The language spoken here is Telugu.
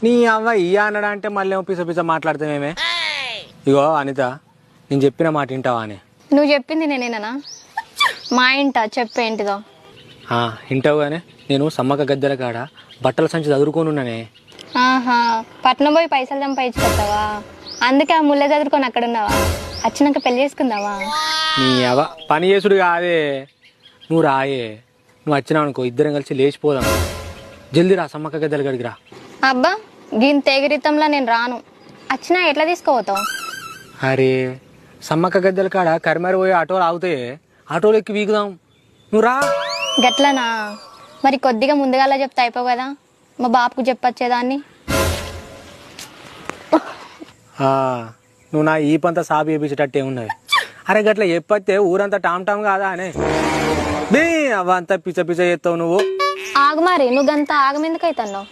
నీ అవ్వ ఇయ్య అన్నాడా అంటే మళ్ళీ ఏమో పిస పిస మాట్లాడతామేమే. ఇగో అనిత, నేను చెప్పిన మాట వింటావా అని? నువ్వు చెప్పింది నేనేనా? మా ఇంట చెప్పేంటిదో వింటావు కానీ నేను సమ్మక్క గద్దెల కాడ బట్టల సంచి చదువుకొని ఉన్నానే. ఆహా, పట్నం పోయి పైసలు సంపాదించుకొస్తావా? అందుకే ఆ ముళ్ళ చదువుకొని అక్కడ ఉన్నావా? వచ్చినాక పెళ్లి చేసుకుందావా? నీ అవ పని చేసుడు కాదే, నువ్వు రాయే. నువ్వు వచ్చినావు అనుకో, ఇద్దరం కలిసి లేచిపోదాం. జల్దీ రా, సమ్మక్క గద్దెల కాడికి రా. అబ్బా, దీని తెగిరితంలో నేను రాను. వచ్చినా ఎట్లా తీసుకోపోతావు? అరే, సమ్మక్క గద్దెల కాడ కరిమారి పోయి ఆటోలు ఆగుతాయి, ఆటోలు ఎక్కి వీగుదాం. నువ్వు రా. గట్లనా? మరి కొద్దిగా ముందుగాలా చెప్తే అయిపోవు కదా? మా బాపుకు చెప్పొచ్చేదాన్ని. నువ్వు నా ఈ పంత సాబి వేపించేటట్టు ఏమున్నది? అరే గట్ల చెప్పొస్తే ఊరంతా టామ్ టామ్ కాదా అనే బే అవంతా పిచ్చ పిచ్చ చేస్తావు నువ్వు. ఆగు మరి, నువ్వు గంత ఆగమెందుకు అవుతున్నావు?